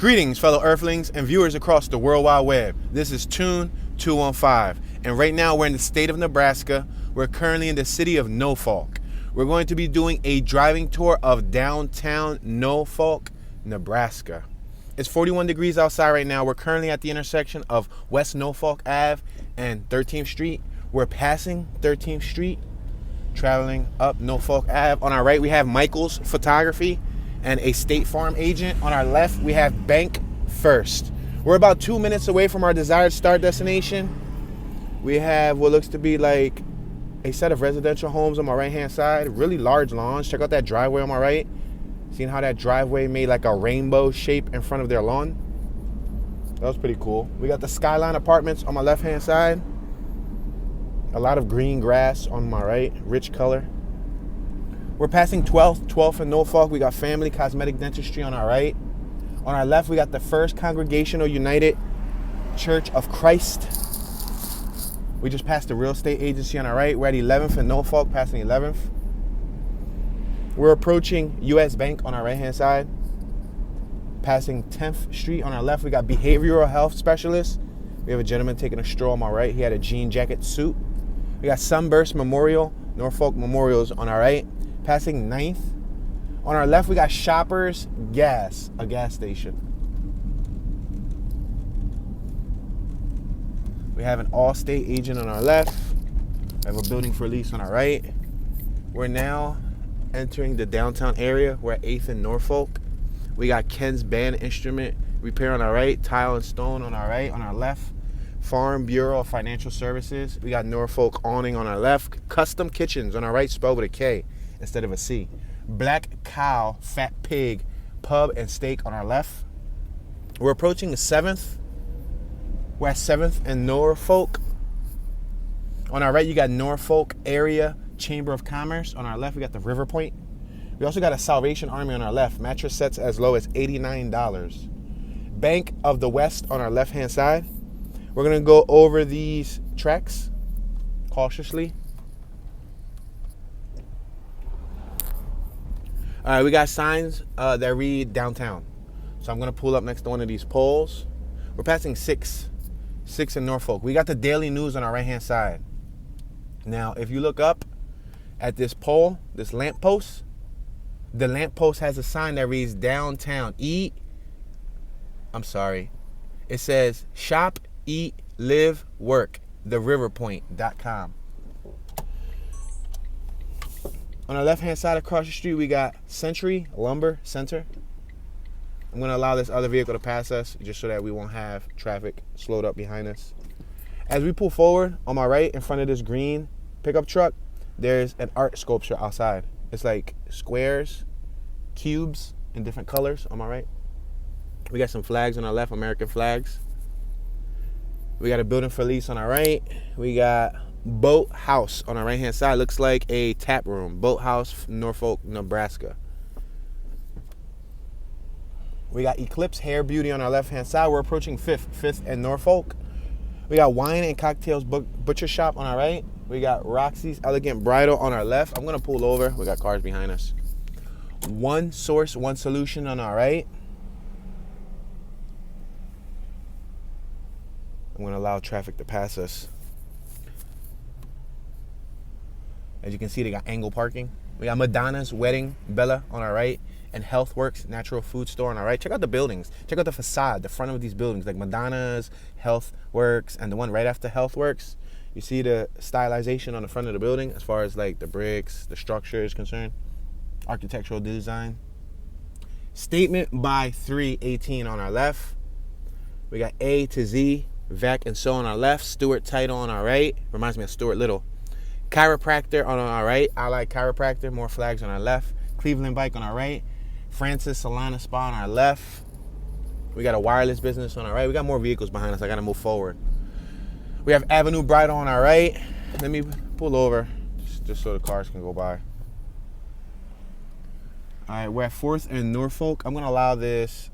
Greetings, fellow Earthlings and viewers across the World Wide Web. This is Tune 215, and right now we're in the state of Nebraska. We're currently in the city of Norfolk. We're going to be doing a driving tour of downtown Norfolk, Nebraska. It's 41 degrees outside right now. We're currently at the intersection of West Norfolk Ave and 13th Street. We're passing 13th Street, traveling up Norfolk Ave. On our right, we have Michael's Photography and a State Farm agent. On our left, we have Bank First. We're about 2 minutes away from our desired start destination. We have what looks to be like a set of residential homes on my right-hand side. Really large lawns. Check out that driveway on my right. Seeing how that driveway made like a rainbow shape in front of their lawn? That was pretty cool. We got the Skyline Apartments on my left-hand side. A lot of green grass on my right. Rich color. We're passing 12th and Norfolk. We got Family Cosmetic Dentistry on our right. On our left, we got the First Congregational United Church of Christ. We just passed the real estate agency on our right. We're at 11th and Norfolk, passing 11th. We're approaching U.S. Bank on our right-hand side. Passing 10th Street on our left, we got Behavioral Health Specialist. We have a gentleman taking a stroll on my right. He had a jean jacket suit. We got Sunburst Memorial, Norfolk Memorials on our right. Passing 9th. On our left, we got Shoppers Gas, a gas station. We have an Allstate agent on our left. We have a building for lease on our right. We're now entering the downtown area. We're at 8th and Norfolk. We got Ken's Band Instrument Repair on our right. Tile and Stone on our right. On our left, Farm Bureau of Financial Services. We got Norfolk Awning on our left. Custom Kitchens on our right, spelled with a K instead of a C. Black Cow Fat Pig Pub and Steak on our left. We're approaching the 7th. We're at 7th and Norfolk. On our right, you got Norfolk Area Chamber of Commerce. On our left, we got the River Point. We also got a Salvation Army on our left. Mattress sets as low as $89. Bank of the West on our left-hand side. We're going to go over these tracks cautiously. All right, we got signs that read downtown. So I'm going to pull up next to one of these poles. We're passing 6 in Norfolk. We got the Daily News on our right-hand side. Now, if you look up at this pole, this lamppost, the lamppost has a sign that reads downtown. It says shop, eat, live, work, theriverpoint.com. On our left-hand side across the street, we got Century Lumber Center. I'm going to allow this other vehicle to pass us just so that we won't have traffic slowed up behind us. As we pull forward, on my right, in front of this green pickup truck, there's an art sculpture outside. It's like squares, cubes in different colors on my right. We got some flags on our left, American flags. We got a building for lease on our right. We got Boat House on our right-hand side. Looks like a tap room. Boat House, Norfolk, Nebraska. We got Eclipse Hair Beauty on our left-hand side. We're approaching 5th and Norfolk. We got Wine and Cocktails Butcher Shop on our right. We got Roxy's Elegant Bridal on our left. I'm going to pull over. We got cars behind us. One Source, One Solution on our right. I'm going to allow traffic to pass us. As you can see, they got angle parking. We got Madonna's Wedding Bella on our right and Healthworks Natural Food Store on our right. Check out the buildings. Check out the facade, the front of these buildings, like Madonna's, Healthworks, and the one right after Healthworks. You see the stylization on the front of the building as far as like the bricks, the structure is concerned. Architectural design. Statement by 318 on our left. We got A to Z, Vac and So on our left. Stuart Title on our right. Reminds me of Stuart Little. Chiropractor on our right. Allied Chiropractor. More flags on our left. Cleveland Bike on our right. Francis Solana Spa on our left. We got a wireless business on our right. We got more vehicles behind us. I got to move forward. We have Avenue Bridal on our right. Let me pull over just so the cars can go by. All right, we're at 4th and Norfolk. I'm going to allow this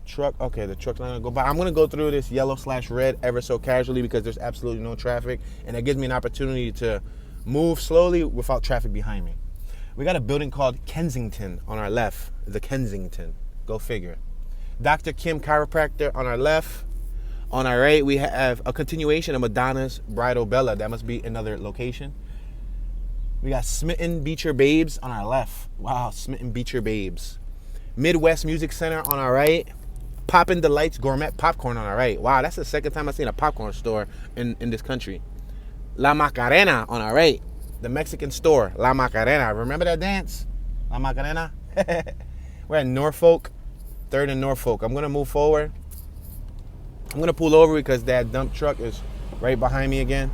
truck. Okay, the truck's not going to go by. I'm going to go through this yellow/red ever so casually because there's absolutely no traffic. And it gives me an opportunity to move slowly without traffic behind me. We got a building called Kensington on our left. The Kensington. Go figure. Dr. Kim Chiropractor on our left. On our right, we have a continuation of Madonna's Bridal Bella. That must be another location. We got Smitten Beecher Babes on our left. Wow, Smitten Beecher Babes. Midwest Music Center on our right. Poppin' Delights Gourmet Popcorn on our right. Wow, that's the second time I've seen a popcorn store in this country. La Macarena on our right. The Mexican store, La Macarena. Remember that dance? La Macarena? We're at Norfolk, 3rd and Norfolk. I'm going to move forward. I'm going to pull over because that dump truck is right behind me again.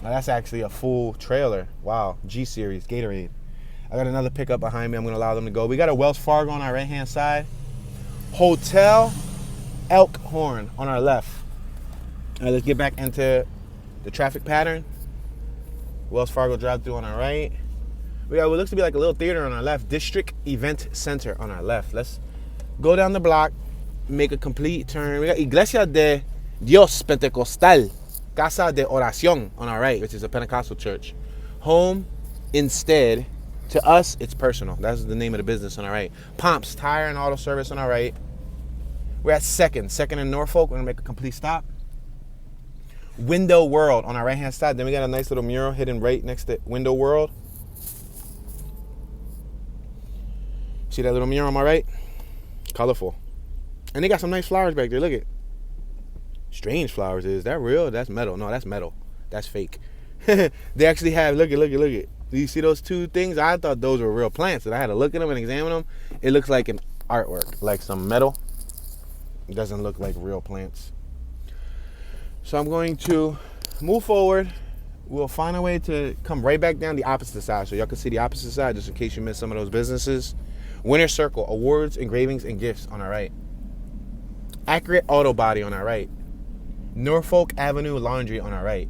Now that's actually a full trailer. Wow, G-Series, Gatorade. I got another pickup behind me. I'm going to allow them to go. We got a Wells Fargo on our right-hand side. Hotel Elkhorn on our left. All right, let's get back into the traffic pattern. Wells Fargo drive-thru on our right. We got what looks to be like a little theater on our left. District Event Center on our left. Let's go down the block, make a complete turn. We got Iglesia de Dios Pentecostal, Casa de Oración on our right, which is a Pentecostal church. Home Instead. To us, it's personal. That's the name of the business on our right. Pomps Tire and Auto Service on our right. We're at Second and Norfolk. We're gonna make a complete stop. Window World on our right-hand side. Then we got a nice little mural hidden right next to Window World. See that little mural on my right? Colorful. And they got some nice flowers back there. Look at. Strange flowers. Is that real? That's metal. No, that's metal. That's fake. They actually have, look at. Do you see those two things? I thought those were real plants, and I had to look at them and examine them. It looks like an artwork, like some metal. It doesn't look like real plants. So I'm going to move forward. We'll find a way to come right back down the opposite side, so y'all can see the opposite side, just in case you missed some of those businesses. Winter Circle, awards, engravings, and gifts on our right. Accurate Auto Body on our right. Norfolk Avenue Laundry on our right.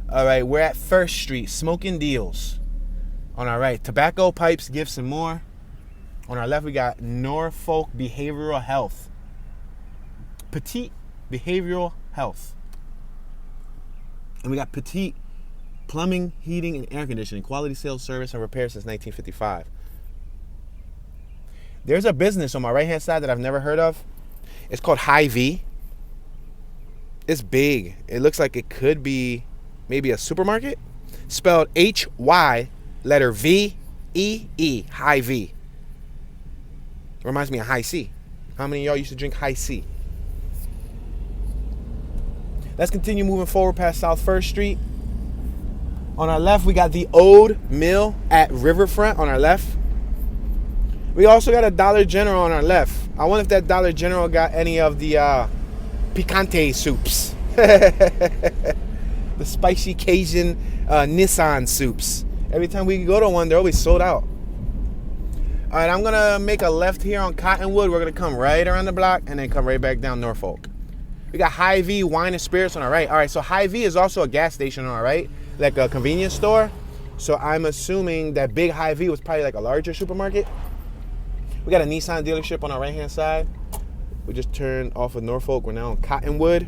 All right, we're at First Street, Smoking Deals on our right. Tobacco, pipes, gifts, and more. On our left, we got Norfolk Behavioral Health. Petite Behavioral Health. And we got Petite Plumbing, Heating, and Air Conditioning. Quality sales, service, and repair since 1955. There's a business on my right-hand side that I've never heard of. It's called Hy-Vee. It's big. It looks like it could be maybe a supermarket. Spelled H-Y, letter V-E-E, Hy-Vee. Reminds me of High C. How many of y'all used to drink High C? Let's continue moving forward past South First Street. On our left, we got the Old Mill at Riverfront on our left. We also got a Dollar General on our left. I wonder if that Dollar General got any of the picante soups. The spicy Cajun Nissan soups. Every time we go to one, they're always sold out. All right, I'm going to make a left here on Cottonwood. We're going to come right around the block and then come right back down Norfolk. We got Hy-Vee Wine and Spirits on our right. All right, so Hy-Vee is also a gas station on our right, like a convenience store. So I'm assuming that big Hy-Vee was probably like a larger supermarket. We got a Nissan dealership on our right-hand side. We just turned off of Norfolk. We're now on Cottonwood.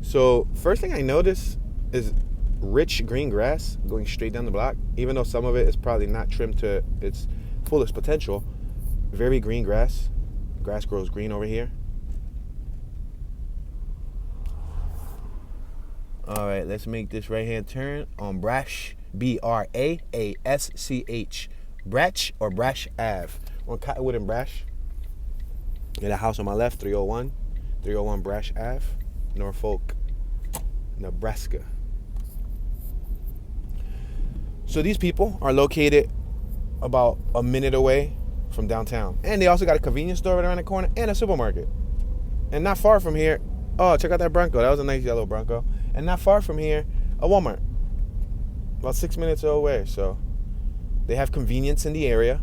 So first thing I noticed is rich green grass going straight down the block. Even though some of it is probably not trimmed to its fullest potential. Very green grass. Grass grows green over here. All right, let's make this right-hand turn on Brash, B-R-A-A-S-C-H. Brash or Brash Ave. On Cottonwood and Brash. Got a house on my left, 301 Brash Ave, Norfolk, Nebraska. So these people are located about a minute away from downtown. And they also got a convenience store right around the corner and a supermarket. And not far from here, oh, check out that Bronco. That was a nice yellow Bronco. And not far from here, a Walmart. About 6 minutes away. So they have convenience in the area.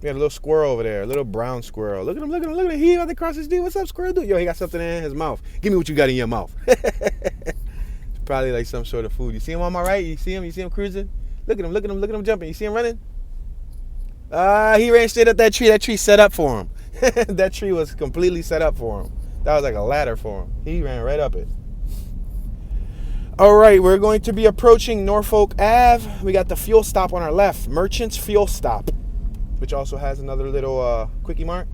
We got a little squirrel over there, a little brown squirrel. Look at him, look at him, look at him. He about to cross his D. What's up, squirrel dude? Yo, he got something in his mouth. Give me what you got in your mouth. It's probably like some sort of food. You see him on my right? You see him cruising? Look at him, look at him, look at him jumping. You see him running? He ran straight up that tree. That tree set up for him. That tree was completely set up for him. That was like a ladder for him. He ran right up it. All right, we're going to be approaching Norfolk Ave. We got the fuel stop on our left, Merchants Fuel Stop, which also has another little quickie mart.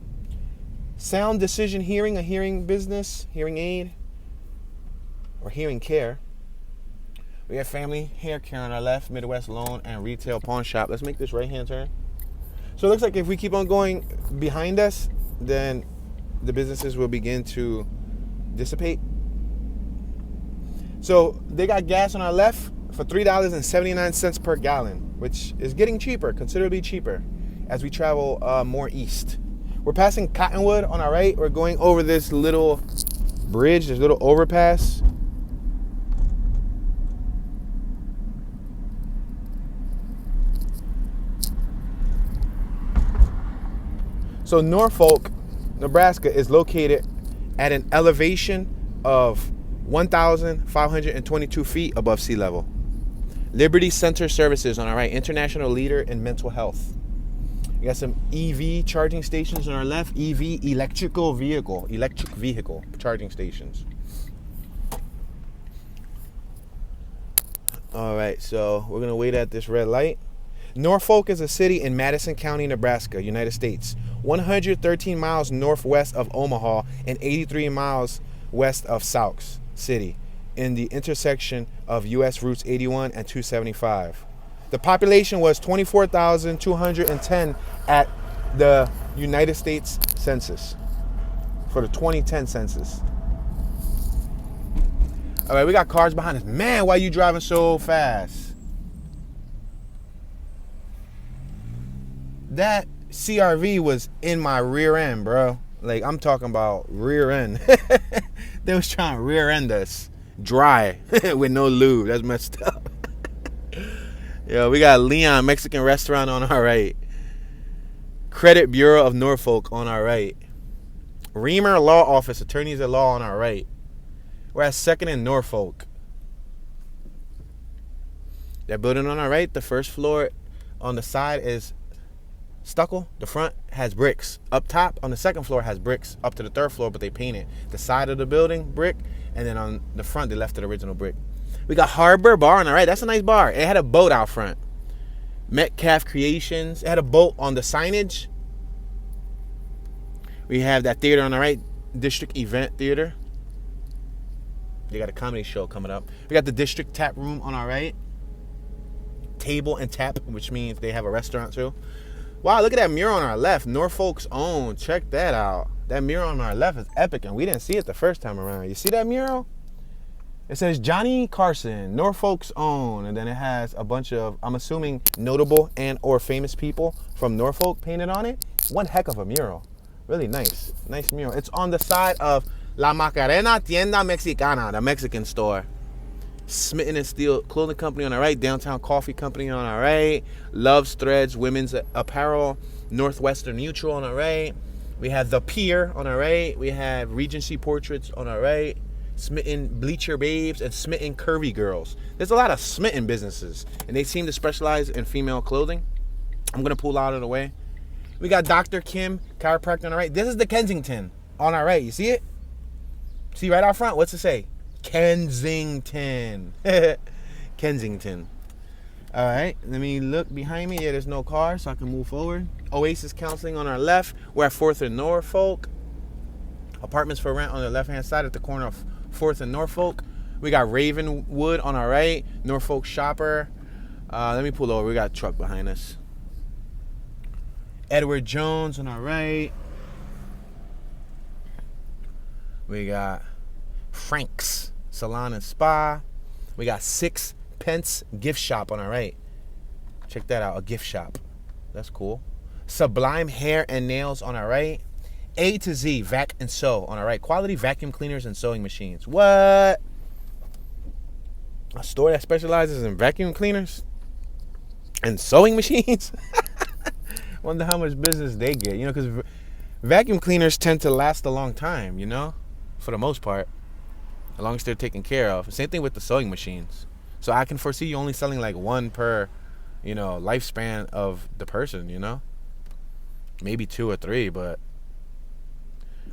Sound Decision Hearing, a hearing business, hearing aid, or hearing care. We have Family Hair Care on our left, Midwest Loan and Retail Pawn Shop. Let's make this right-hand turn. So it looks like if we keep on going behind us, then the businesses will begin to dissipate. So they got gas on our left for $3.79 per gallon, which is getting cheaper, considerably cheaper, as we travel more east. We're passing Cottonwood on our right. We're going over this little bridge, this little overpass. So Norfolk, Nebraska is located at an elevation of 1,522 feet above sea level. Liberty Center Services on our right, international leader in mental health. We got some EV charging stations on our left, electric vehicle charging stations. All right, so we're gonna wait at this red light. Norfolk is a city in Madison County, Nebraska, United States, 113 miles northwest of Omaha and 83 miles west of Sioux City, in the intersection of U.S. Routes 81 and 275. The population was 24,210 at the United States Census, for the 2010 census. All right, we got cars behind us. Man, why are you driving so fast? That CRV was in my rear end, bro. Like, I'm talking about rear end. They was trying to rear end us dry with no lube. That's messed up. Yo, we got Leon Mexican restaurant on our right. Credit Bureau of Norfolk on our right. Reamer Law Office, attorneys at law on our right. We're at 2nd and Norfolk. That building on our right, the first floor on the side is stucco. The front has bricks. Up top on the second floor has bricks. Up to the third floor, but they painted the side of the building brick, and then on the front they left the original brick. We got Harbor Bar on the right. That's a nice bar. It had a boat out front. Metcalf Creations. It had a boat on the signage. We have that theater on the right, District Event Theater. They got a comedy show coming up. We got the District Tap Room on our right. Table and Tap, which means they have a restaurant too. Wow, look at that mural on our left. Norfolk's own. Check that out. That mural on our left is epic, and we didn't see it the first time around. You see that mural? It says Johnny Carson, Norfolk's own, and then it has a bunch of, I'm assuming, notable and or famous people from Norfolk painted on it. One heck of a mural. Really nice. Nice mural. It's on the side of La Macarena Tienda Mexicana, the Mexican store. Smitten and Steel Clothing Company on our right. Downtown Coffee Company on our right. Love's Threads Women's Apparel. Northwestern Mutual on our right. We have The Pier on our right. We have Regency Portraits on our right. Smitten Bleacher Babes and Smitten Curvy Girls. There's a lot of Smitten businesses, and they seem to specialize in female clothing. I'm going to pull out of the way. We got Dr. Kim Chiropractor on our right. This is the Kensington on our right. You see it? See right out front? What's it say? Kensington. Kensington. All right, let me look behind me. Yeah, there's no car, so I can move forward. Oasis Counseling on our left. We're at 4th and Norfolk. Apartments for rent on the left-hand side at the corner of 4th and Norfolk. We got Ravenwood on our right. Norfolk Shopper. Let me pull over. We got a truck behind us. Edward Jones on our right. We got Frank's Salon and Spa. We got Sixpence Gift Shop on our right. Check that out, a gift shop. That's cool. Sublime Hair and Nails on our right. A to Z Vac and Sew on our right. Quality vacuum cleaners and sewing machines. What? A store that specializes in vacuum cleaners and sewing machines? Wonder how much business they get, you know, because vacuum cleaners tend to last a long time, you know, for the most part, as long as they're taken care of. Same thing with the sewing machines. So I can foresee you only selling like one per, you know, lifespan of the person, you know, maybe 2 or 3, but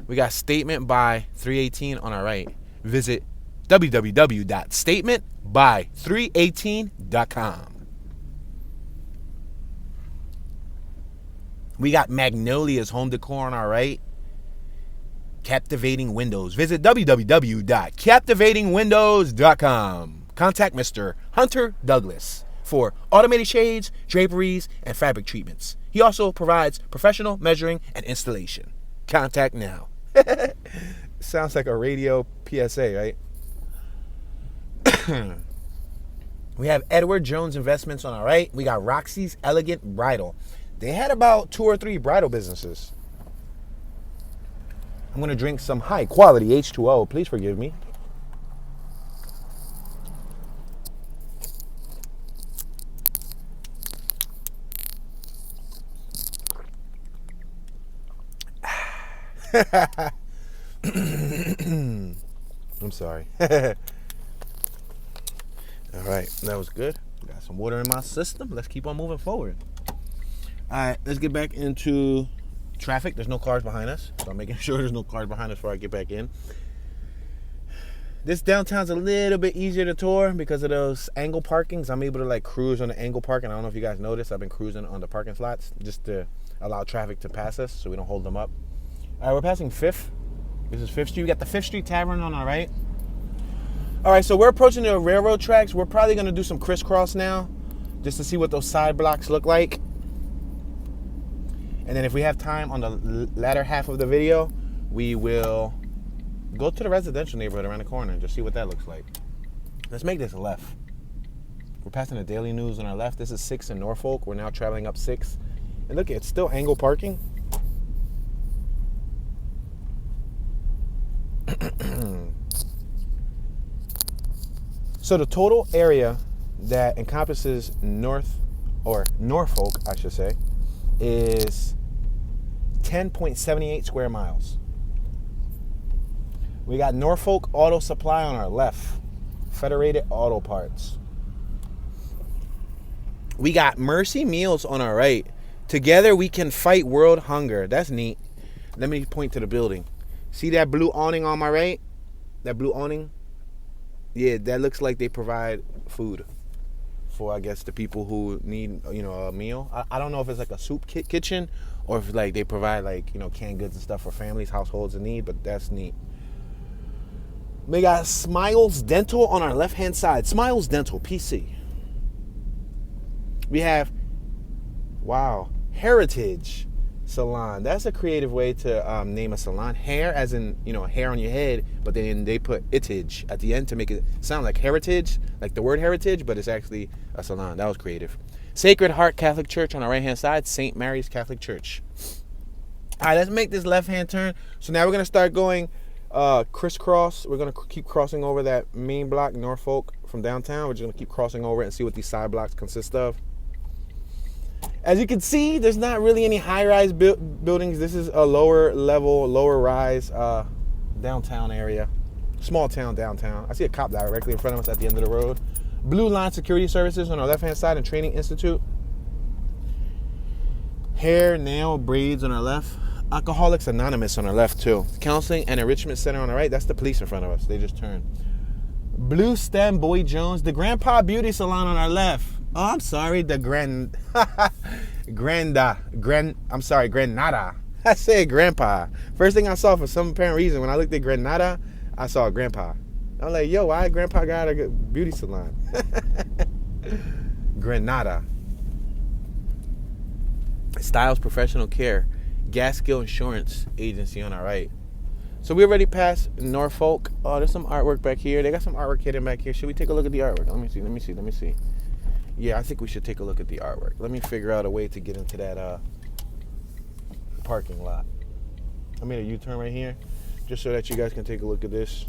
We got Statement by 318 on our right. Visit www.statementby318.com. We got Magnolia's Home Decor on our right. Captivating Windows. Visit www.captivatingwindows.com. Contact Mr. Hunter Douglas for automated shades, draperies, and fabric treatments. He also provides professional measuring and installation. Contact now. Sounds like a radio PSA, right? We have Edward Jones Investments on our right. We got Roxy's Elegant Bridal. They had about 2 or 3 bridal businesses. I'm going to drink some high quality H2O. Please forgive me. I'm sorry. All right, that was good. Got some water in my system. Let's keep on moving forward. All right, let's get back into traffic. There's no cars behind us, so I'm making sure there's no cars behind us before I get back in. This downtown's a little bit easier to tour because of those angle parkings. I'm able to like cruise on the angle parking. I don't know if you guys noticed. I've been cruising on the parking slots just to allow traffic to pass us so we don't hold them up. All right, we're passing 5th. This is 5th Street. We got the 5th Street Tavern on our right. All right, so we're approaching the railroad tracks. We're probably going to do some crisscross now just to see what those side blocks look like. And then if we have time on the latter half of the video, we will go to the residential neighborhood around the corner and just see what that looks like. Let's make this a left. We're passing the Daily News on our left. This is 6th in Norfolk. We're now traveling up 6th. And look, it's still angle parking. So the total area that encompasses Norfolk, I should say, is 10.78 square miles. We got Norfolk Auto Supply on our left. Federated Auto Parts. We got Mercy Meals on our right. Together we can fight world hunger. That's neat. Let me point to the building. See that blue awning on my right? That blue awning? Yeah, that looks like they provide food for, I guess, the people who need, a meal. I don't know if it's like a soup kitchen or if like they provide like, canned goods and stuff for families, households in need, but that's neat. We got Smiles Dental on our left-hand side. Smiles Dental, PC. We have, Heritage Salon. That's a creative way to name a salon. Hair as in, hair on your head, but then they put itage at the end to make it sound like heritage, like the word heritage, but it's actually a salon. That was creative. Sacred Heart Catholic Church on our right-hand side. St. Mary's Catholic Church. All right, let's make this left-hand turn. So now we're going to start going crisscross. We're going to keep crossing over that main block, Norfolk, from downtown. We're just going to keep crossing over it and see what these side blocks consist of. As you can see, there's not really any high-rise buildings. This is a lower level, lower rise downtown area. Small town downtown. I see a cop directly in front of us at the end of the road. Blue Line Security Services on our left-hand side and Training Institute. Hair, nail, braids on our left. Alcoholics Anonymous on our left too. Counseling and Enrichment Center on our right. That's the police in front of us. They just turned. Blue Stem Boy Jones. The Grandpa Beauty Salon on our left. Oh, I'm sorry, the Granada. I said Grandpa. First thing I saw for some apparent reason when I looked at Granada, I saw Grandpa. I'm like, yo, why Grandpa got a good beauty salon? Granada. Styles Professional Care. Gaskill Insurance Agency on our right. So we already passed Norfolk. Oh, there's some artwork back here. They got some artwork hidden back here. Should we take a look at the artwork? Let me see. Yeah, I think we should take a look at the artwork. Let me figure out a way to get into that parking lot. I made a U-turn right here just so that you guys can take a look at this.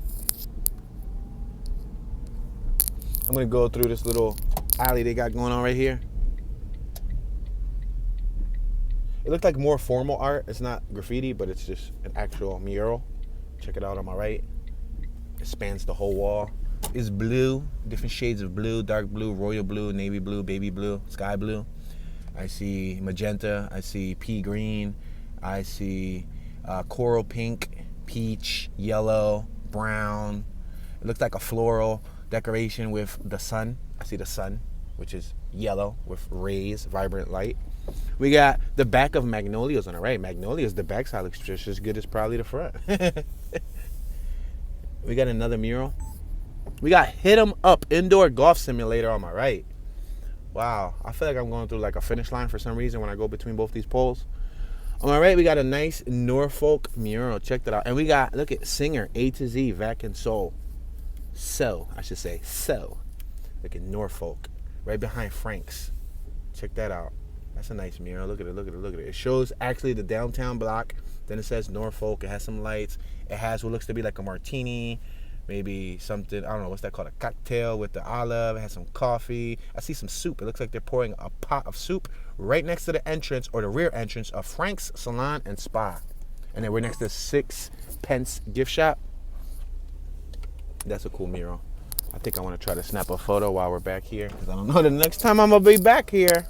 I'm going to go through this little alley they got going on right here. It looked like more formal art. It's not graffiti, but it's just an actual mural. Check it out on my right. It spans the whole wall. It's blue, different shades of blue, dark blue, royal blue, navy blue, baby blue, sky blue. I see magenta, I see pea green, I see coral pink, peach, yellow, brown. It looks like a floral decoration with the sun. I see the sun, which is yellow with rays, vibrant light. We got the back of magnolias on the right. Magnolias, the back side looks just as good as probably the front. We got another mural. We got Hit 'em Up Indoor Golf Simulator on my right. Wow, I feel like I'm going through like a finish line for some reason when I go between both these poles. On my right, we got a nice Norfolk mural. Check that out. And we got, look at Singer, A to Z, Vac and Soul. So. Look at Norfolk, right behind Frank's. Check that out. That's a nice mural. Look at it, look at it, look at it. It shows actually the downtown block. Then it says Norfolk. It has some lights. It has what looks to be like a martini. Maybe something, I don't know, what's that called? A cocktail with the olive. It has some coffee. I see some soup. It looks like they're pouring a pot of soup right next to the entrance or the rear entrance of Frank's Salon and Spa. And then we're next to 6 Pence gift shop. That's a cool mural. I think I want to try to snap a photo while we're back here because I don't know the next time I'm going to be back here.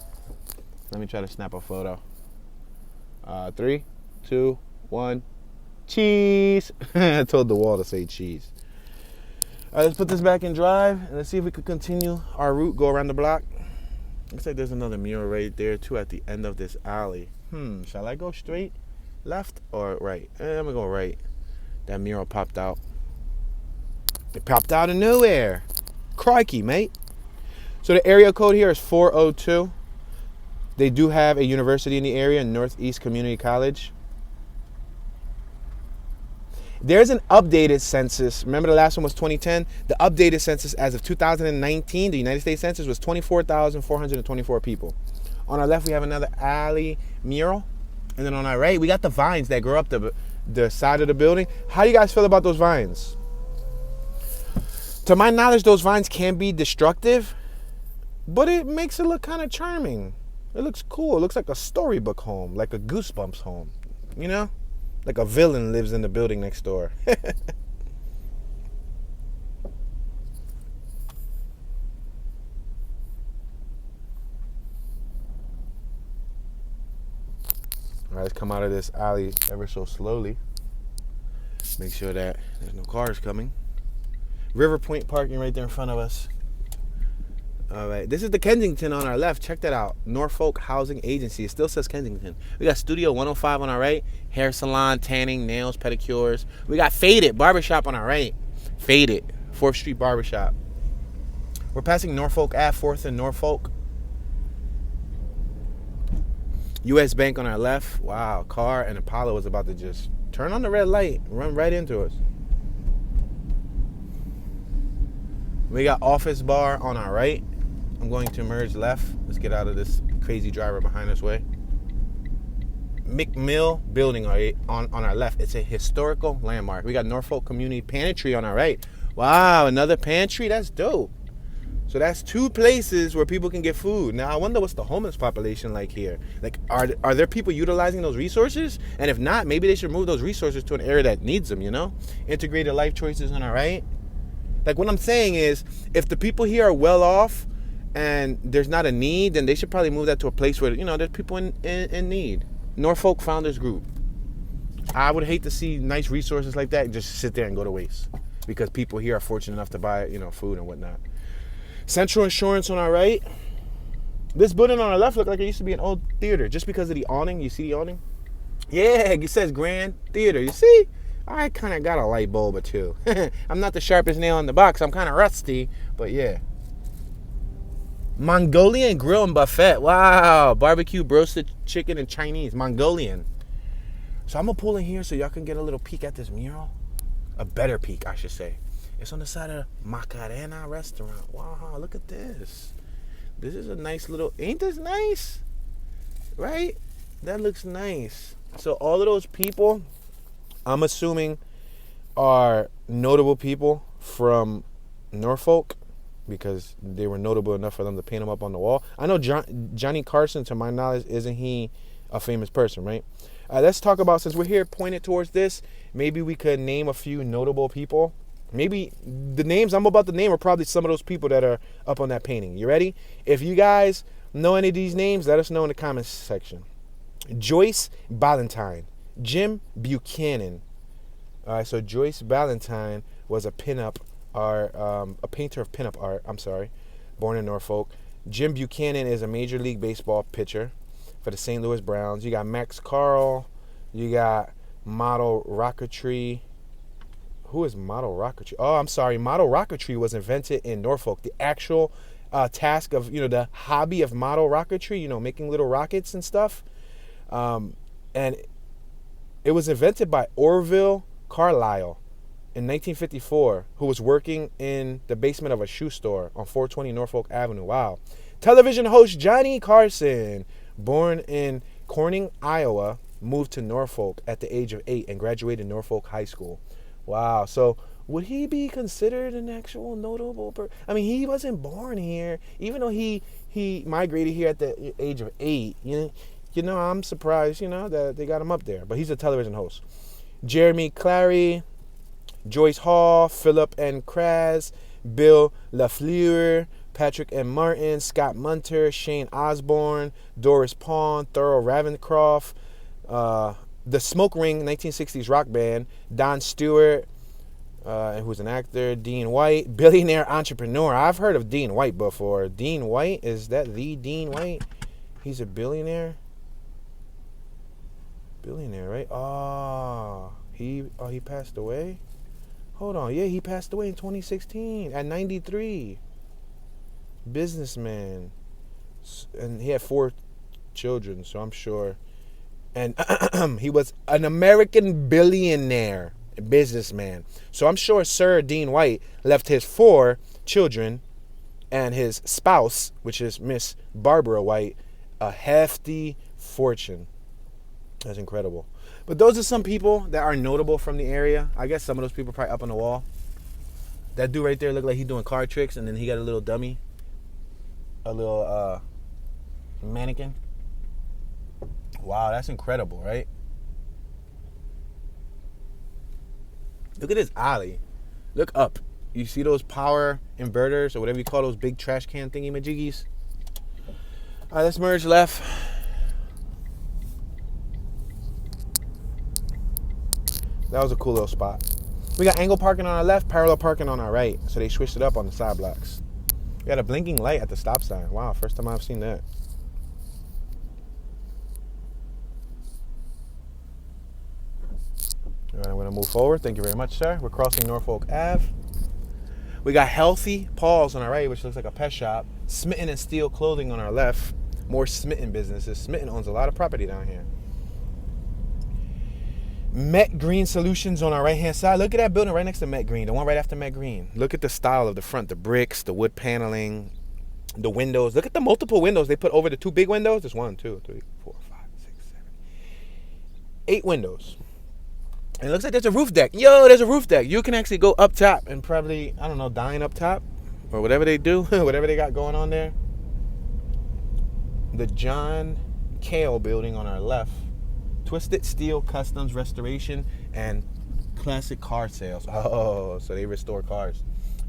Let me try to snap a photo. 3, 2, 1. Cheese. I told the wall to say cheese. All right, let's put this back in drive and let's see if we could continue our route, go around the block. Looks like there's another mural right there too at the end of this alley. Shall I go straight, left, or right? I'm gonna go right. That mural popped out. It popped out of nowhere. Crikey, mate. So the area code here is 402. They do have a university in the area, Northeast Community College. There's an updated census. Remember the last one was 2010? The updated census as of 2019, the United States Census was 24,424 people. On our left, we have another alley mural. And then on our right, we got the vines that grow up the side of the building. How do you guys feel about those vines? To my knowledge, those vines can be destructive, but it makes it look kind of charming. It looks cool. It looks like a storybook home, like a Goosebumps home, you know? Like a villain lives in the building next door. All right, let's come out of this alley ever so slowly. Make sure that there's no cars coming. River Point parking right there in front of us. All right, this is the Kensington on our left. Check that out. Norfolk Housing Agency. It still says Kensington. We got Studio 105 on our right. Hair salon, tanning, nails, pedicures. We got Faded Barbershop on our right. Faded, 4th Street Barbershop. We're passing Norfolk Ave, 4th and Norfolk. U.S. Bank on our left. Wow, car and Apollo was about to just turn on the red light, run right into us. We got Office Bar on our right. I'm going to merge left. Let's get out of this crazy driver behind us way. McMill Building on our left. It's a historical landmark. We got Norfolk Community Pantry on our right. Wow, another pantry? That's dope. So that's 2 places where people can get food. Now, I wonder what's the homeless population like here. Like, are there people utilizing those resources? And if not, maybe they should move those resources to an area that needs them, you know? Integrated life choices on our right. Like, what I'm saying is, if the people here are well off and there's not a need, then they should probably move that to a place where, you know, there's people in need. Norfolk Founders Group. I would hate to see nice resources like that just sit there and go to waste because people here are fortunate enough to buy, you know, food and whatnot. Central Insurance on our right. This building on our left looked like it used to be an old theater just because of the awning. You see the awning? Yeah, it says Grand Theater. You see? I kind of got a light bulb or two. I'm not the sharpest nail in the box. I'm kind of rusty, but yeah. Mongolian Grill and Buffet. Wow. Barbecue, roasted chicken, and Chinese. Mongolian. So I'm going to pull in here so y'all can get a little peek at this mural. A better peek, I should say. It's on the side of Macarena restaurant. Wow, look at this. This is a nice little, ain't this nice? Right? That looks nice. So all of those people, I'm assuming, are notable people from Norfolk because they were notable enough for them to paint them up on the wall. I know Johnny Carson, to my knowledge, isn't he a famous person, right? Let's talk about, since we're here pointed towards this, maybe we could name a few notable people. Maybe the names I'm about to name are probably some of those people that are up on that painting. You ready? If you guys know any of these names, let us know in the comments section. Joyce Ballantyne, Jim Buchanan, All right, so Joyce Ballantyne was a pinup art, a painter of pinup art. I'm sorry, born in Norfolk. Jim Buchanan is a Major League Baseball pitcher for the St. Louis Browns. You got Max Carl. You got model rocketry. Who is model rocketry? Oh, I'm sorry. Model rocketry was invented in Norfolk. The actual task of, the hobby of model rocketry, making little rockets and stuff. And it was invented by Orville Carlisle in 1954, who was working in the basement of a shoe store on 420 Norfolk Avenue. Wow. Television host Johnny Carson, born in Corning, Iowa, moved to Norfolk at the age of 8 and graduated Norfolk High School. Wow. So would he be considered an actual notable person? I mean, he wasn't born here, even though he migrated here at the age of 8. I'm surprised, that they got him up there. But he's a television host. Jeremy Clary, Joyce Hall, Philip N. Kras, Bill LaFleur, Patrick M. Martin, Scott Munter, Shane Osborne, Doris Pawn, Thurl Ravencroft, The Smoke Ring 1960s rock band, Don Stewart, who's an actor, Dean White, billionaire entrepreneur. I've heard of Dean White before. Dean White, is that the Dean White? He's a billionaire? Billionaire, right? He passed away? Hold on. Yeah, he passed away in 2016 at 93. Businessman. And he had 4 children, so I'm sure. And he was an American billionaire businessman. So I'm sure Sir Dean White left his 4 children and his spouse, which is Miss Barbara White, a hefty fortune. That's incredible. But those are some people that are notable from the area. I guess some of those people are probably up on the wall. That dude right there looked like he's doing card tricks, and then he got a little dummy. A little mannequin. Wow, that's incredible, right? Look at this alley. Look up. You see those power inverters or whatever you call those big trash can thingy majiggies? All right, let's merge left. That was a cool little spot. We got angle parking on our left, parallel parking on our right. So they switched it up on the side blocks. We got a blinking light at the stop sign. Wow, first time I've seen that. All right, I'm going to move forward. Thank you very much, sir. We're crossing Norfolk Ave. We got Healthy Paws on our right, which looks like a pet shop. Smitten and Steel Clothing on our left. More Smitten businesses. Smitten owns a lot of property down here. Met Green Solutions on our right-hand side. Look at that building right next to Met Green, the one right after Met Green. Look at the style of the front, the bricks, the wood paneling, the windows. Look at the multiple windows they put over the 2 big windows. There's 1, 2, 3, 4, 5, 6, 7, 8 windows. And it looks like there's a roof deck. Yo, there's a roof deck. You can actually go up top and probably, dine up top or whatever they do, whatever they got going on there. The John Kale building on our left. Twisted Steel Customs Restoration and Classic Car Sales. Oh, so they restore cars.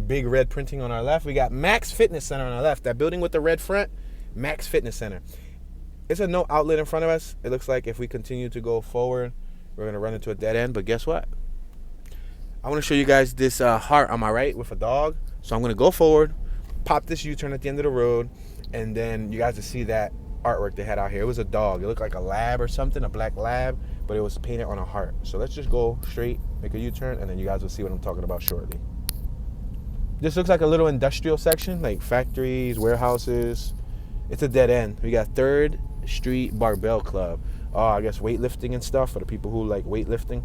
Big red printing on our left. We got Max Fitness Center on our left. That building with the red front, Max Fitness Center. It's a no outlet in front of us. It looks like if we continue to go forward, we're going to run into a dead end. But guess what? I want to show you guys this heart on my right with a dog. So I'm going to go forward, pop this U-turn at the end of the road, and then you guys will see that artwork they had out here. It was a dog. It looked like a lab or something, a black lab, but it was painted on a heart. So let's just go straight, make a U-turn, and then you guys will see what I'm talking about shortly. This looks like a little industrial section, like factories, warehouses. It's a dead end. We got 3rd Street Barbell Club. Oh, I guess weightlifting and stuff for the people who like weightlifting.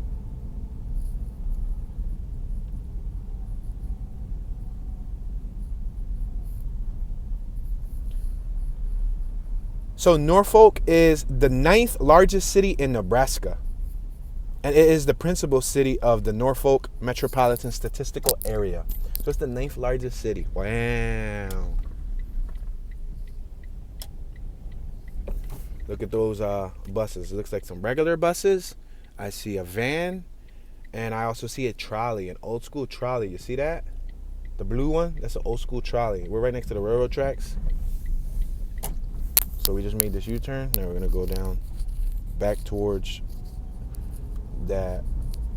So Norfolk is the 9th largest city in Nebraska. And it is the principal city of the Norfolk Metropolitan Statistical Area. So it's the 9th largest city. Wow. Look at those buses. It looks like some regular buses. I see a van. And I also see a trolley, an old school trolley. You see that? The blue one? That's an old school trolley. We're right next to the railroad tracks. So we just made this U-turn. Now we're going to go down back towards that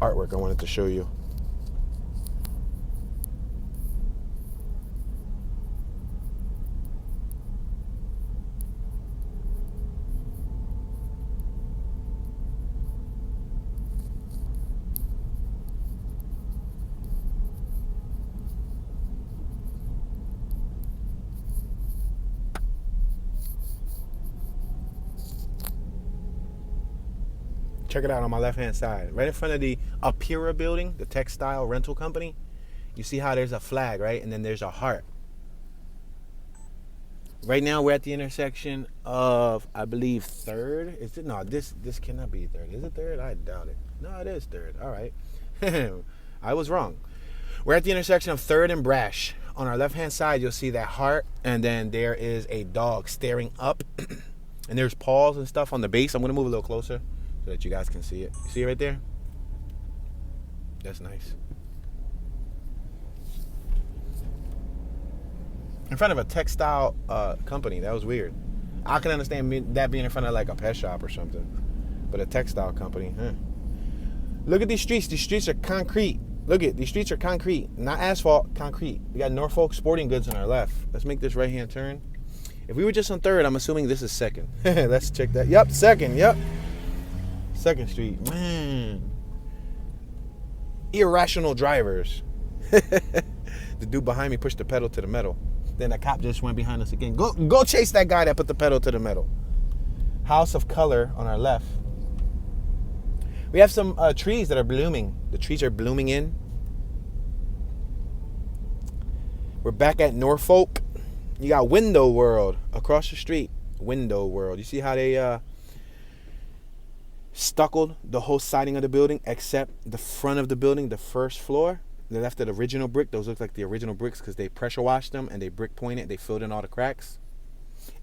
artwork I wanted to show you. Check it out on my left-hand side. Right in front of the Apira building, the textile rental company. You see how there's a flag, right? And then there's a heart. Right now we're at the intersection of, I believe, 3rd. Is it? No, this cannot be 3rd. Is it 3rd? I doubt it. No, it is 3rd. All right. I was wrong. We're at the intersection of 3rd and Brash. On our left-hand side, you'll see that heart, and then there is a dog staring up. And there's paws and stuff on the base. I'm going to move a little closer so that you guys can see it. You see it right there? That's nice. In front of a textile company. That was weird. I can understand that being in front of like a pet shop or something. But a textile company. Look at these streets. These streets are concrete. Look at these streets are concrete. Not asphalt, concrete. We got Norfolk Sporting Goods on our left. Let's make this right-hand turn. If we were just on 3rd, I'm assuming this is 2nd. Let's check that. Yep, 2nd. Yep. 2nd Street. Man. Irrational drivers. The dude behind me pushed the pedal to the metal. Then the cop just went behind us again. Go chase that guy that put the pedal to the metal. House of Color on our left. We have some trees that are blooming. The trees are blooming in. We're back at Norfolk. You got Window World across the street. Window World. You see how they stuccoed the whole siding of the building except the front of the building, the first floor? They left the original brick. Those look like the original bricks because they pressure washed them and they brick pointed. They filled in all the cracks.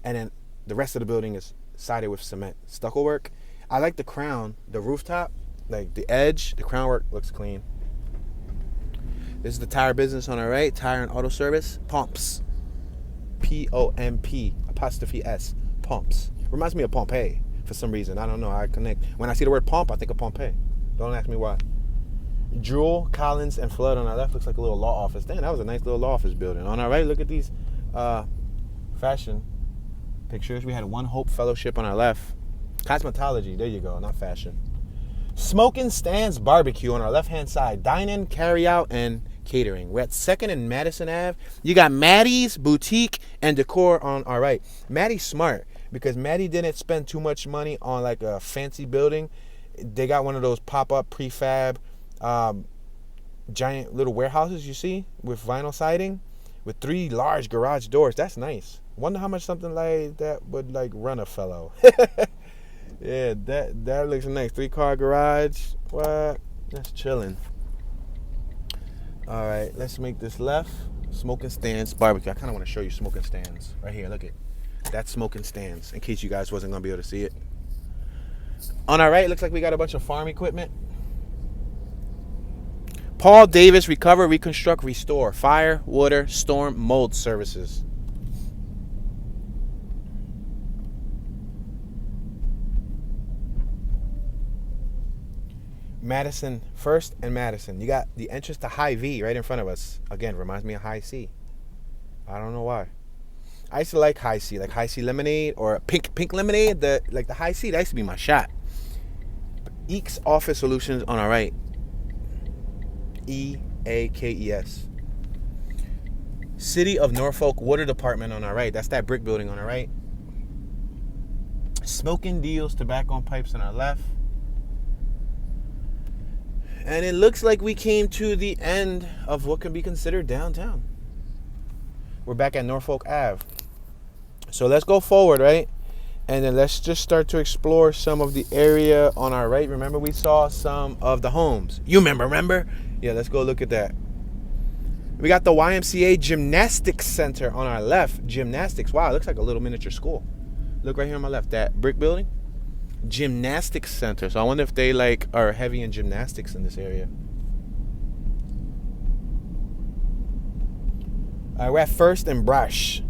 And then the rest of the building is sided with cement. Stucco work. I like the crown, the rooftop, like the edge. The crown work looks clean. This is the tire business on our right. Tire and auto service. Pumps. P-O-M-P apostrophe S. Pumps. Reminds me of Pompeii for some reason. I don't know. I connect. When I see the word pump, I think of Pompeii. Don't ask me why. Jewel, Collins, and Flood on our left looks like a little law office. Damn, that was a nice little law office building. On our right, look at these fashion pictures. We had One Hope Fellowship on our left. Cosmetology, there you go, not fashion. Smoking Stands Barbecue on our left-hand side. Dine-in, carry-out, and catering. We're at 2nd and Madison Ave. You got Maddie's Boutique and Decor on our right. Maddie's smart because Maddie didn't spend too much money on like a fancy building. They got one of those pop-up prefab giant little warehouses you see with vinyl siding with 3 large garage doors. That's nice. Wonder how much something like that would like run a fellow. Yeah, that looks nice. 3-car garage. What? That's chilling. All right, let's make this left. Smoking Stands Barbecue. I kind of want to show you Smoking Stands right here. Look at that's Smoking Stands in case you guys wasn't gonna be able to see it. On our right, looks like we got a bunch of farm equipment. Paul Davis Recover, Reconstruct, Restore. Fire, water, storm, mold services. Madison, 1st and Madison. You got the entrance to High V right in front of us. Again, reminds me of High C. I don't know why. I used to like High C, like High C lemonade or pink lemonade. The High C, that used to be my shot. Eeks Office Solutions on our right. E-A-K-E-S. City of Norfolk Water Department on our right. That's that brick building on our right. Smoking Deals Tobacco and Pipes on our left. And it looks like we came to the end of what can be considered downtown. We're back at Norfolk Ave. So let's go forward, right? And then let's just start to explore some of the area on our right. Remember, we saw some of the homes. You remember? Yeah, let's go look at that. We got the YMCA Gymnastics Center on our left. Gymnastics. Wow, it looks like a little miniature school. Look right here on my left. That brick building. Gymnastics Center. So I wonder if they like are heavy in gymnastics in this area. All right, we're at 1st and Brash.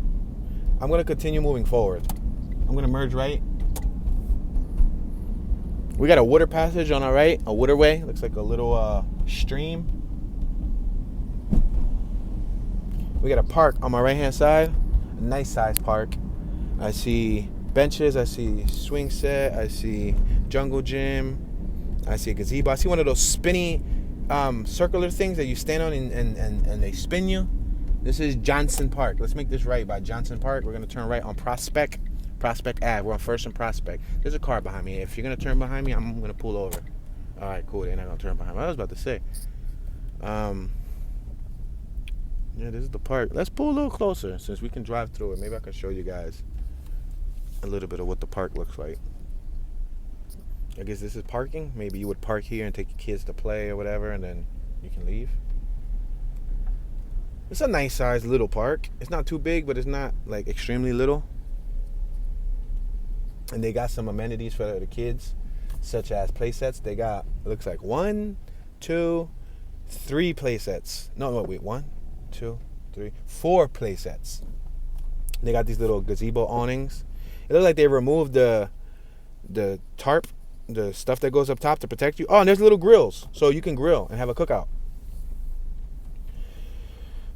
I'm going to continue moving forward. I'm going to merge right. We got a water passage on our right, a waterway. Looks like a little stream. We got a park on my right-hand side. A nice sized park. I see benches. I see swing set. I see jungle gym. I see a gazebo. I see one of those spinny circular things that you stand on and they spin you. This is Johnson Park. Let's make this right by Johnson Park. We're going to turn right on Prospect Ave. We're on First and Prospect. There's a car behind me. If you're going to turn behind me, I'm going to pull over. All right, cool. They're not going to turn behind me. I was about to say. Yeah, this is the park. Let's pull a little closer since we can drive through it. Maybe I can show you guys a little bit of what the park looks like. I guess this is parking. Maybe you would park here and take your kids to play or whatever, and then you can leave. It's a nice sized little park. It's not too big, but it's not like extremely little. And they got some amenities for the kids, such as play sets. They got, it looks like 1, 2, 3 play sets. No, wait, 1, 2, 3, 4 play sets. They got these little gazebo awnings. It looks like they removed the tarp, the stuff that goes up top to protect you. Oh, and there's little grills, so you can grill and have a cookout.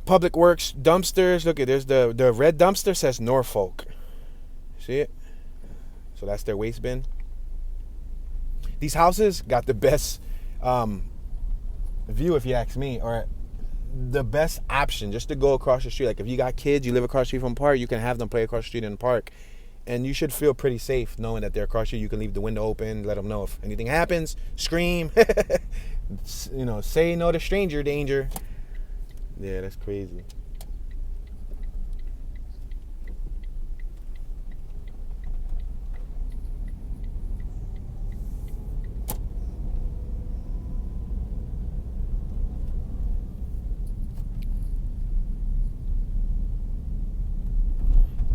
Public Works dumpsters. Look at, there's the red dumpster says Norfolk. See it? So that's their waste bin. These houses got the best view, if you ask me, or the best option just to go across the street. Like if you got kids, you live across the street from a park, you can have them play across the street in the park. And you should feel pretty safe knowing that they're across you. You can leave the window open, let them know if anything happens, scream, say no to stranger danger. Yeah, that's crazy.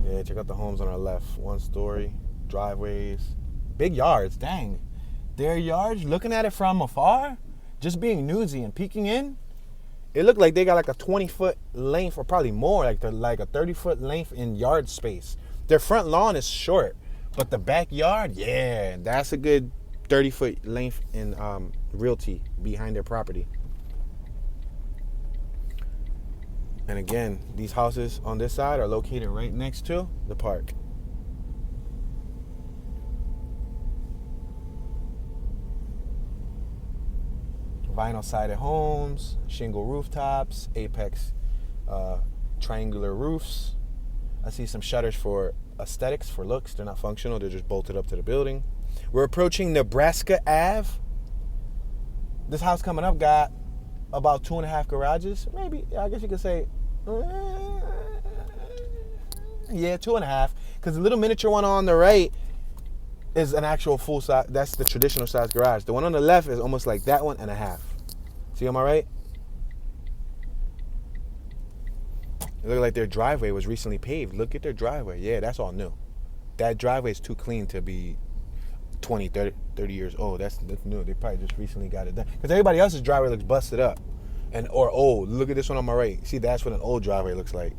Yeah, check out the homes on our left. 1-story, driveways, big yards. Dang. Their yards, looking at it from afar, just being nosy and peeking in, it looked like they got like a 20-foot length or probably more, like a 30-foot length in yard space. Their front lawn is short, but the backyard, yeah, that's a good 30-foot length in realty behind their property. And again, these houses on this side are located right next to the park. Vinyl sided homes, shingle rooftops, apex triangular roofs. I see some shutters for aesthetics, for looks. They're not functional, they're just bolted up to the building. We're approaching Nebraska Ave. This house coming up got about 2.5 garages. Maybe, I guess you could say, yeah, 2.5. Because the little miniature one on the right is an actual full size. That's the traditional size garage. The one on the left is almost like that 1.5. See on my right? It looked like their driveway was recently paved. Look at their driveway. Yeah, that's all new. That driveway is too clean to be 20, 30 years old. That's new. They probably just recently got it done. Because everybody else's driveway looks busted up or old. Look at this one on my right. See, that's what an old driveway looks like.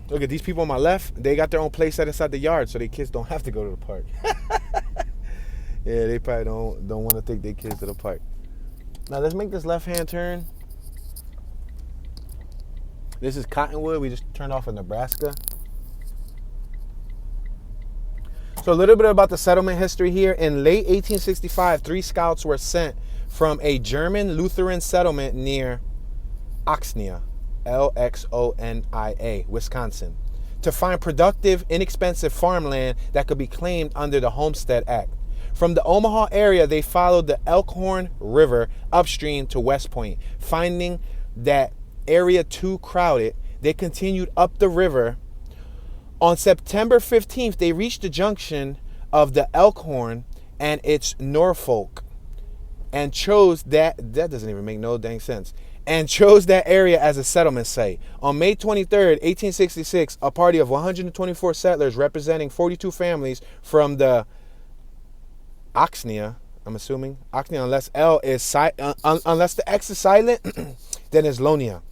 Look at these people on my left. They got their own place set inside the yard, so their kids don't have to go to the park. Yeah, they probably don't want to take their kids to the park. Now let's make this left-hand turn. This is Cottonwood. We just turned off in Nebraska. So a little bit about the settlement history here. In late 1865, 3 scouts were sent from a German Lutheran settlement near Oxnia, Lxonia, Wisconsin, to find productive, inexpensive farmland that could be claimed under the Homestead Act. From the Omaha area, they followed the Elkhorn River upstream to West Point. Finding that area too crowded, they continued up the river. On September 15th, they reached the junction of the Elkhorn and its Norfolk and chose that doesn't even make no dang sense, and chose that area as a settlement site. On May 23rd, 1866, a party of 124 settlers representing 42 families from the Oxnia, I'm assuming, Oxnia, unless unless the X is silent, then it's Lonia,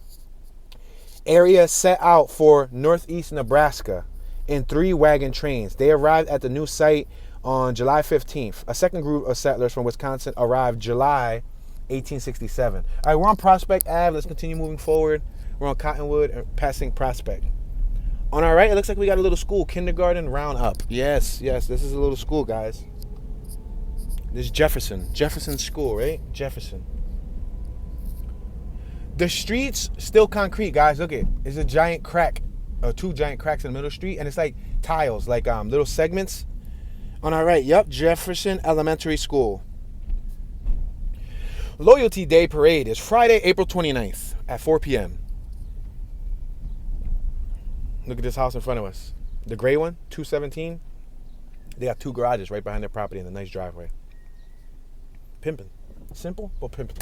area set out for northeast Nebraska in 3 wagon trains. They arrived at the new site On July 15th, a second group of settlers from Wisconsin arrived July 1867. All right, we're on Prospect Ave. Let's continue moving forward. We're on Cottonwood and passing Prospect. On our right, it looks like we got a little school, kindergarten round up. Yes, this is a little school, guys. This is Jefferson School, right? Jefferson. The streets still concrete, guys. Look it. It's a giant crack, two giant cracks in the middle of the street, and it's like tiles, like little segments. On our right, yep, Jefferson Elementary School. Loyalty Day Parade is Friday, April 29th at 4 p.m. Look at this house in front of us. The gray one, 217. They got two garages right behind their property and a nice driveway. Pimping. Simple, but pimping.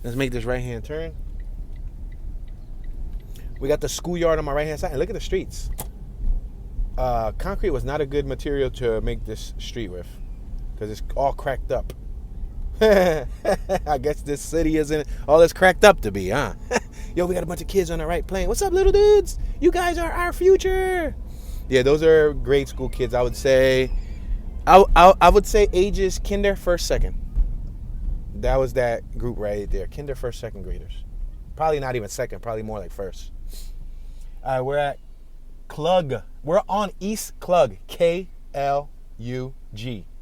Let's make this right-hand turn. We got the schoolyard on my right-hand side. And look at the streets. Concrete was not a good material to make this street with because it's all cracked up. I guess this city isn't all it's cracked up to be, huh? Yo, we got a bunch of kids on the right playing. What's up, little dudes? You guys are our future. Yeah, those are grade school kids. I would say, I would say ages kinder, first, second. That was that group right there. Kinder, first, second graders. Probably not even second. Probably more like first. All right, we're at Klug. We're on East Klug. K-L-U-G.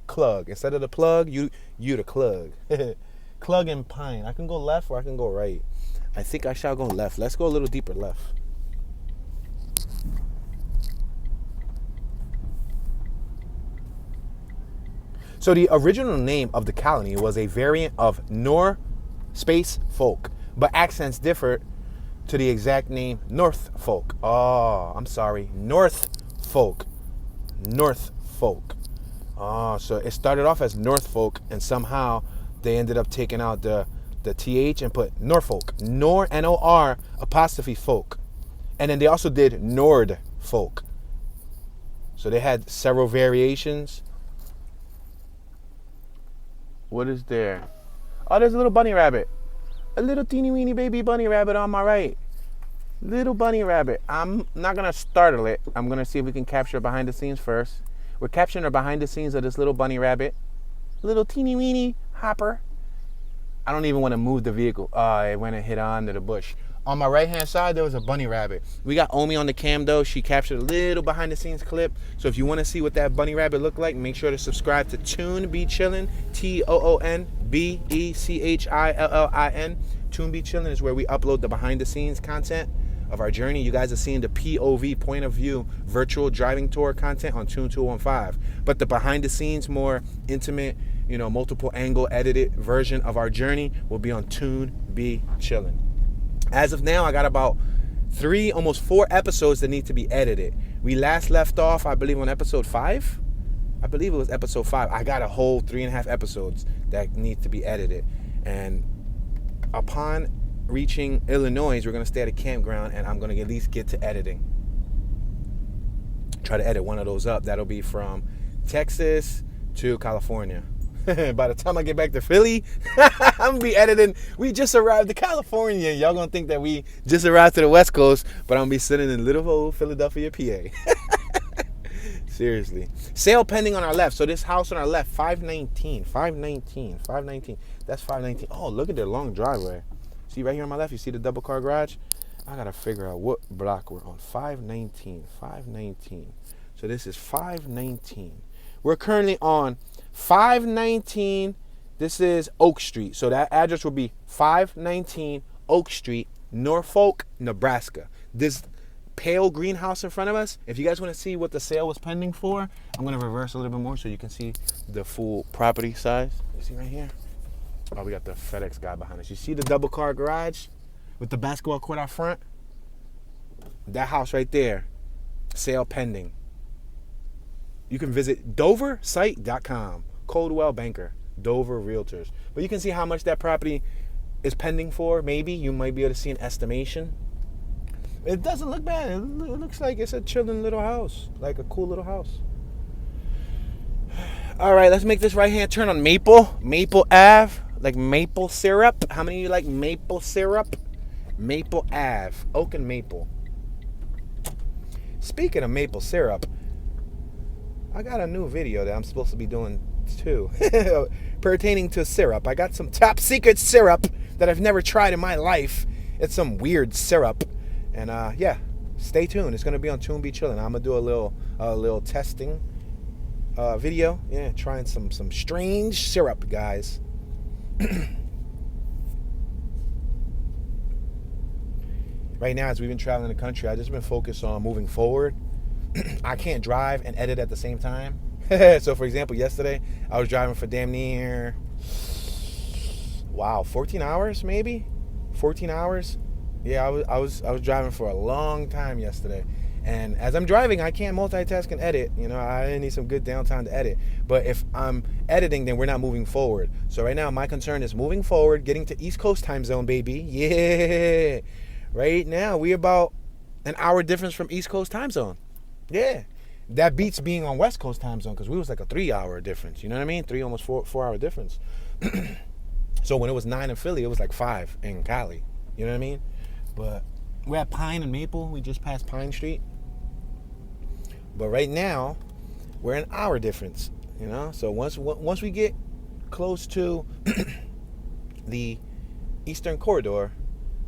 Klug. Instead of the plug, you the Klug. Klug and Pine. I can go left or I can go right. I think I shall go left. Let's go a little deeper left. So the original name of the colony was a variant of Norfolk, but accents differed to the exact name Norfolk. Oh, I'm sorry, Norfolk. Oh, so it started off as Norfolk, and somehow they ended up taking out the TH and put Norfolk. N-O-R apostrophe folk. And then they also did Nordfolk. So they had several variations. What is there? Oh, there's a little bunny rabbit. A little teeny weeny baby bunny rabbit on my right. Little bunny rabbit. I'm not going to startle it. I'm going to see if we can capture behind the scenes first. We're capturing the behind the scenes of this little bunny rabbit. Little teeny weeny hopper. I don't even want to move the vehicle. It went and hit onto the bush. On my right-hand side, there was a bunny rabbit. We got Omi on the cam, though. She captured a little behind-the-scenes clip. So if you want to see what that bunny rabbit looked like, make sure to subscribe to Toon Be Chillin', TOONBECHILLIN. Toon Be Chillin' is where we upload the behind-the-scenes content of our journey. You guys are seeing the POV, point of view, virtual driving tour content on Toon 215. But the behind-the-scenes, more intimate, multiple angle edited version of our journey will be on Toon Be Chillin'. As of now, I got about 3, almost 4 episodes that need to be edited. We last left off, I believe, on episode 5. I believe it was episode 5. I got a whole 3.5 episodes that need to be edited. And upon reaching Illinois, we're going to stay at a campground, and I'm going to at least get to editing. Try to edit one of those up. That'll be from Texas to California. By the time I get back to Philly, I'm going to be editing. We just arrived to California. Y'all going to think that we just arrived to the West Coast, but I'm going to be sitting in little old Philadelphia, PA. Seriously. Sale pending on our left. So this house on our left, 519. That's 519. Oh, look at their long driveway. See right here on my left, you see the double car garage? I got to figure out what block we're on. 519. So this is 519. We're currently on 519. This is Oak Street. So that address will be 519 Oak Street, Norfolk, Nebraska. This pale green house in front of us, if you guys want to see what the sale was pending for, I'm going to reverse a little bit more so you can see the full property size. You see right here? Oh, we got the FedEx guy behind us. You see the double car garage with the basketball court out front? That house right there, sale pending. You can visit doversite.com. Coldwell Banker, Dover Realtors. But you can see how much that property is pending for. Maybe you might be able to see an estimation. It doesn't look bad. It looks like it's a chilling little house, like a cool little house. All right, let's make this right-hand turn on Maple Ave, like maple syrup. How many of you like maple syrup? Maple Ave, Oak and Maple. Speaking of maple syrup, I got a new video that I'm supposed to be doing too, pertaining to syrup. I got some top secret syrup that I've never tried in my life. It's some weird syrup, and yeah, stay tuned. It's gonna be on Tune Be Chillin'. I'm gonna do a little testing video. Yeah, trying some strange syrup, guys. Right now, as we've been traveling the country, I've just been focused on moving forward. I can't drive and edit at the same time. So, for example, yesterday, I was driving for damn near, 14 hours maybe? 14 hours? Yeah, I was driving for a long time yesterday. And as I'm driving, I can't multitask and edit. You know, I need some good downtime to edit. But if I'm editing, then we're not moving forward. So right now, my concern is moving forward, getting to East Coast time zone, baby. Yeah. Right now, we're about an hour difference from East Coast time zone. Yeah. That beats being on West Coast time zone, because we was like a 3-hour difference. You know what I mean? Almost 4-hour difference. So when it was 9 in Philly, it was like 5 in Cali. You know what I mean? But we're at Pine and Maple. We just passed Pine Street. But right now, we're an hour difference. You know? So once we get close to the Eastern Corridor,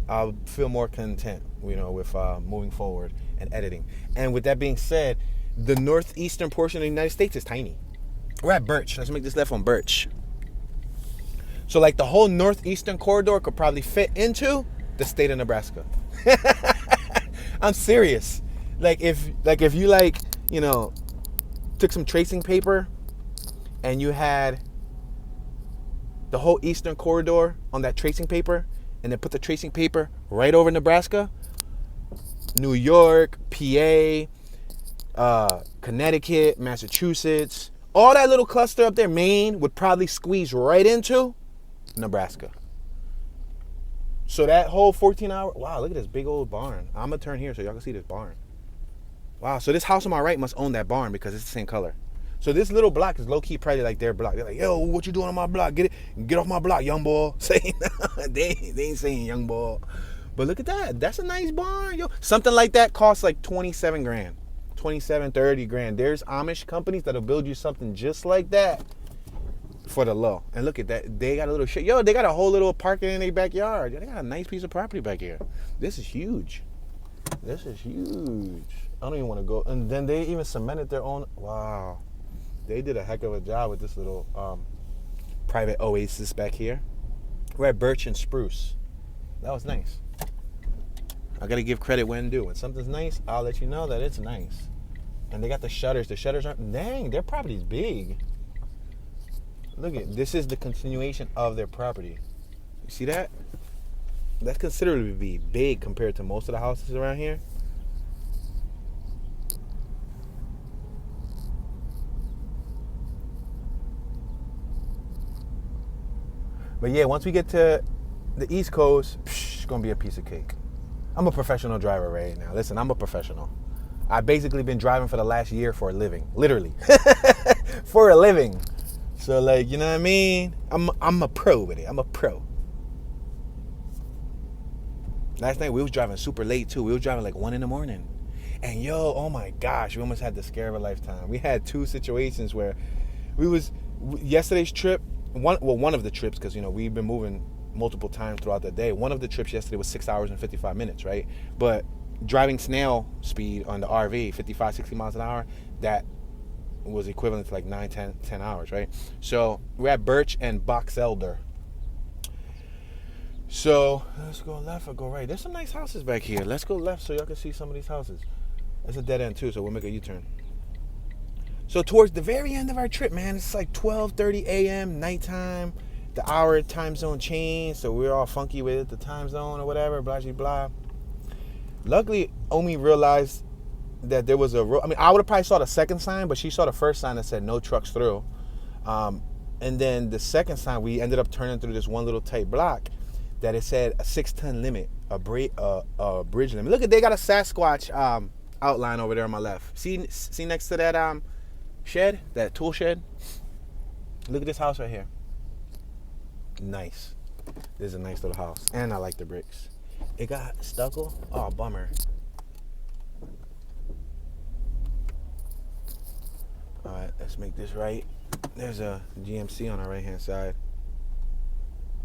I'll feel more content, you know, with moving forward and editing. And with that being said, the northeastern portion of the United States is tiny. We're at Birch. Let's make this left on Birch. So like the whole northeastern corridor could probably fit into the state of Nebraska. I'm serious. Like if you you know, took some tracing paper and you had the whole eastern corridor on that tracing paper, and then put the tracing paper right over Nebraska, New York, PA, Connecticut, Massachusetts, all that little cluster up there, Maine, would probably squeeze right into Nebraska. So that whole 14-hour, wow, look at this big old barn. I'm gonna turn here so y'all can see this barn. Wow, so this house on my right must own that barn because it's the same color. So this little block is low-key probably like their block. They're like, yo, what you doing on my block? Get off my block, young boy. Saying they ain't saying young boy. But look at that. That's a nice barn, yo. Something like that costs like 27 grand. 27, 30 grand. There's Amish companies that'll build you something just like that for the low. And look at that. They got a little shit. Yo, they got a whole little parking in their backyard. They got a nice piece of property back here. This is huge. This is huge. I don't even want to go. And then they even cemented their own. Wow. They did a heck of a job with this little private oasis back here. We're at Birch and Spruce. That was nice. I gotta give credit when due. When something's nice, I'll let you know that it's nice. And they got the shutters. The shutters aren't, dang, their property's big. Look at, this is the continuation of their property. You see that? That's considerably big compared to most of the houses around here. But yeah, once we get to the East Coast, it's gonna be a piece of cake. I'm a professional driver right now. Listen, I'm a professional. I've basically been driving for the last year for a living, literally, for a living. So like, you know what I mean? I'm a pro with it. I'm a pro. Last night we was driving super late too. We was driving like 1 a.m. And yo, oh my gosh, we almost had the scare of a lifetime. We had 2 situations where yesterday's trip. One of the trips, because you know we've been moving multiple times throughout the day. One of the trips yesterday was 6 hours and 55 minutes, right? But driving snail speed on the RV, 55, 60 miles an hour, that was equivalent to like 9, 10 hours, right? So we're at Birch and Box Elder. So let's go left or go right. There's some nice houses back here. Let's go left so y'all can see some of these houses. It's a dead end too, so we'll make a U-turn. So towards the very end of our trip, man, it's like 12:30 a.m., nighttime. The hour time zone changed, so we're all funky with it, the time zone or whatever, blah, blah, blah. Luckily, Omi realized that there was a road. I mean, I would have probably saw the second sign, but she saw the first sign that said no trucks through. And then the second sign, we ended up turning through this one little tight block that it said a 6-ton limit, a bridge limit. Look, they got a Sasquatch outline over there on my left. See next to that shed, that tool shed? Look at this house right here. Nice. This is a nice little house. And I like the bricks. It got stucco. Oh, bummer. Alright, Let's make this right. There's a GMC on our right hand side.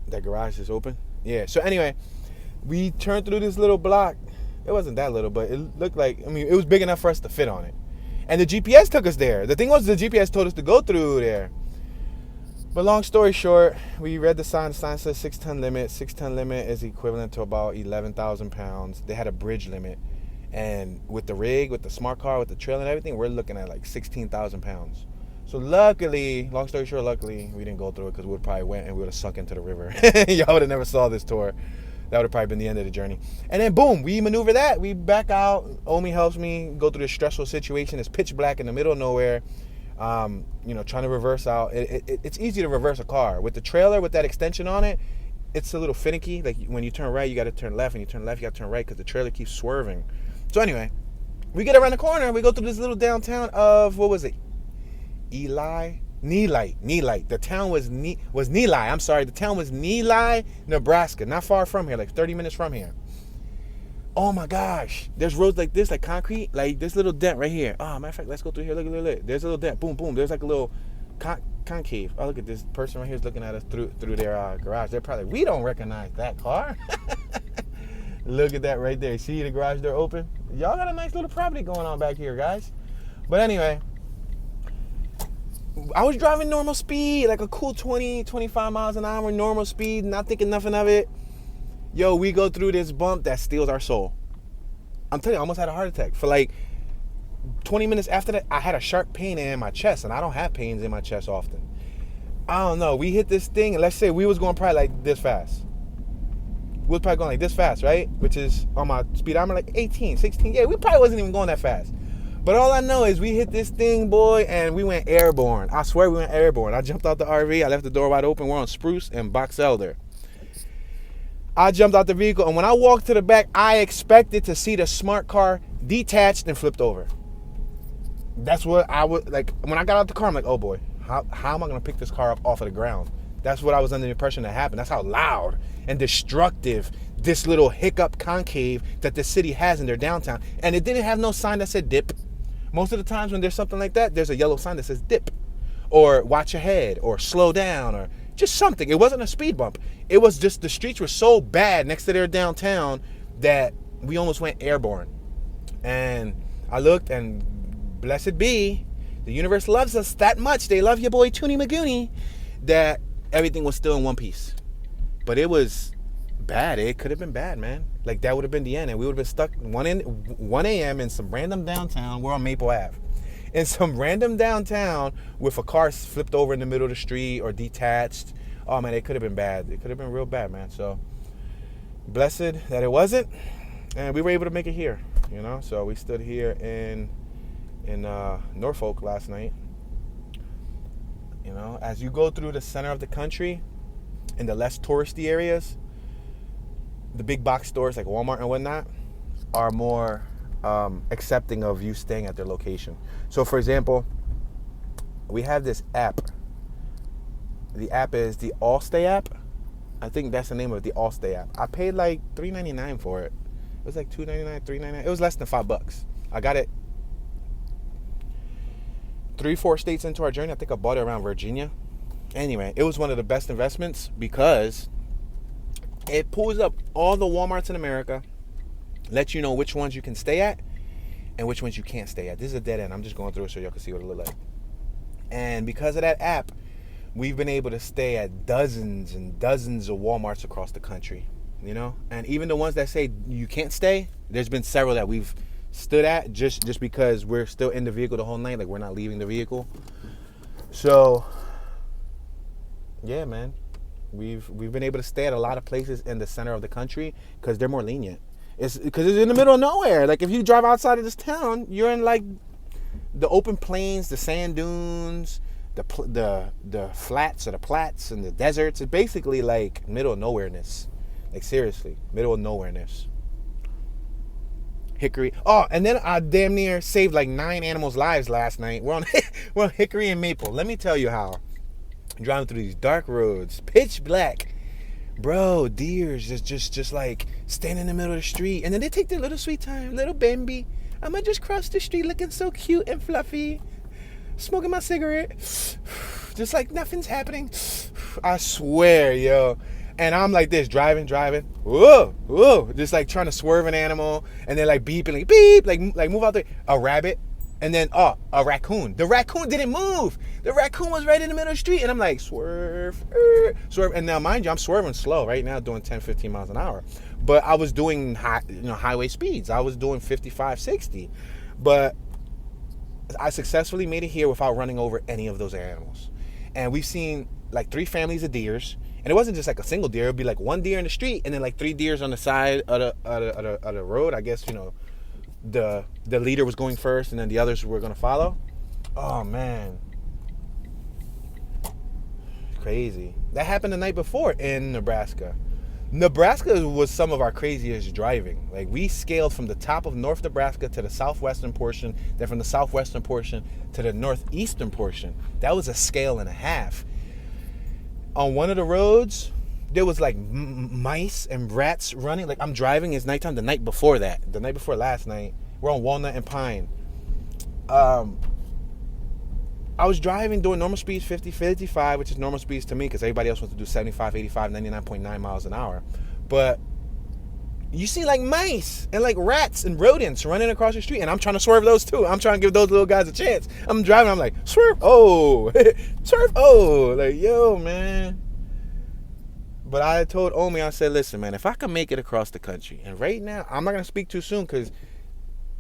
That garage is open. Yeah. So anyway, we turned through this little block. It wasn't that little, but it looked like, I mean, it was big enough for us to fit on it. And the GPS took us there. The thing was, the GPS told us to go through there. But long story short, we read the sign. The sign says 6-ton limit. 6-ton limit is equivalent to about 11,000 pounds. They had a bridge limit. And with the rig, with the smart car, with the trailer and everything, we're looking at like 16,000 pounds. So luckily, long story short, luckily, we didn't go through it because we would probably went and we would have sunk into the river. Y'all would have never saw this tour. That would have probably been the end of the journey. And then boom, we maneuver that. We back out. Omi helps me go through this stressful situation. It's pitch black in the middle of nowhere. Trying to reverse out. It's easy to reverse a car. With the trailer, with that extension on it, it's a little finicky. Like when you turn right, you got to turn left. And you turn left, you got to turn right because the trailer keeps swerving. So anyway, we get around the corner. We go through this little downtown of, what was it? Neligh. The town was Neligh. I'm sorry. The town was Neligh, Nebraska. Not far from here, like 30 minutes from here. Oh my gosh. There's roads like this, like concrete, like this little dent right here. Oh, matter of fact, let's go through here. Look. There's a little dent. Boom, boom. There's like a little concave. Oh, look at this person right here is looking at us through their garage. They're probably, we don't recognize that car. Look at that right there. See the garage door open? Y'all got a nice little property going on back here, guys. But anyway, I was driving normal speed, like a cool 20, 25 miles an hour, normal speed, not thinking nothing of it. Yo, we go through this bump that steals our soul. I'm telling you, I almost had a heart attack. For like 20 minutes after that, I had a sharp pain in my chest, and I don't have pains in my chest often. I don't know. We hit this thing, and let's say we was going probably like this fast. We was probably going like this fast, right? Which is on my speedometer like 18, 16. Yeah, we probably wasn't even going that fast. But all I know is we hit this thing, boy, and we went airborne. I swear we went airborne. I jumped out the RV. I left the door wide open. We're on Spruce and Box Elder. I jumped out the vehicle, and when I walked to the back, I expected to see the smart car detached and flipped over. That's what I would, like, when I got out the car, I'm like, oh boy, how am I going to pick this car up off of the ground? That's what I was under the impression that happened. That's how loud and destructive this little hiccup concave that the city has in their downtown. And it didn't have no sign that said dip. Most of the times when there's something like that, there's a yellow sign that says dip or watch ahead or slow down or just something. It wasn't a speed bump. It was just the streets were so bad next to their downtown that we almost went airborne. And I looked, and blessed be, the universe loves us that much. They love your boy Toonie Magooney, that everything was still in one piece. But it was bad. It could have been bad, man. Like, that would have been the end, and we would have been stuck 1 a.m. in some random downtown. We're on Maple Ave. In some random downtown with a car flipped over in the middle of the street or detached. Oh, man, it could have been bad. It could have been real bad, man. So, blessed that it wasn't. And we were able to make it here, you know. So, we stood here in Norfolk last night. You know, as you go through the center of the country, in the less touristy areas, the big box stores like Walmart and whatnot are more accepting of you staying at their location. So, for example, we have this app. The app is the Allstay app. I think that's the name of it, the Allstay app. I paid like $3.99 for it. It was like $2.99, $3.99. It was less than $5. I got it 3-4 states into our journey. I think I bought it around Virginia. Anyway, it was one of the best investments because it pulls up all the Walmarts in America, lets you know which ones you can stay at and which ones you can't stay at. This is a dead end. I'm just going through it so y'all can see what it looks like. And because of that app, we've been able to stay at dozens and dozens of Walmarts across the country, you know? And even the ones that say you can't stay, there's been several that we've stood at just because we're still in the vehicle the whole night. Like, we're not leaving the vehicle. So, yeah, man. We've been able to stay at a lot of places in the center of the country because they're more lenient. It's because it's in the middle of nowhere. Like, if you drive outside of this town, you're in like the open plains, the sand dunes, the flats or the plats and the deserts. It's basically like middle of nowhere-ness. Like, seriously, middle of nowhere-ness. Hickory. Oh, and then I damn near saved like 9 animals' lives last night. We're on Hickory and Maple. Let me tell you how. Driving through these dark roads, pitch black, bro. Deers just like standing in the middle of the street, and then they take their little sweet time, little Bambi. I'ma just cross the street looking so cute and fluffy. smoking my cigarette, just like nothing's happening. I swear, yo. And I'm like this, driving, whoa, just like trying to swerve an animal, and then like beeping, like beep, like move out there. A rabbit, and then a raccoon. The raccoon didn't move. The raccoon was right in the middle of the street, and I'm like swerve, swerve. And now, mind you, I'm swerving slow right now, doing 10, 15 miles an hour. But I was doing highway speeds. I was doing 55, 60. But I successfully made it here without running over any of those animals. And we've seen like 3 families of deers. And it wasn't just like a single deer. It would be like 1 deer in the street and then like 3 deers on the side of the road. I guess, the leader was going first and then the others were going to follow. Oh, man. Crazy. That happened the night before in Nebraska. Nebraska was some of our craziest driving. Like, we scaled from the top of North Nebraska to the southwestern portion, then from the southwestern portion to the northeastern portion. That was a scale and a half. On one of the roads, there was like mice and rats running. Like, I'm driving, it's nighttime. The night before last night, we're on Walnut and Pine. I was driving, doing normal speeds, 50, 55, which is normal speeds to me because everybody else wants to do 75, 85, 99.9 miles an hour. But you see like mice and like rats and rodents running across the street, and I'm trying to swerve those too. I'm trying to give those little guys a chance. I'm driving, I'm like, swerve, oh, swerve, oh, like, yo, man. But I told Omi, I said, listen, man, if I can make it across the country, and right now, I'm not going to speak too soon because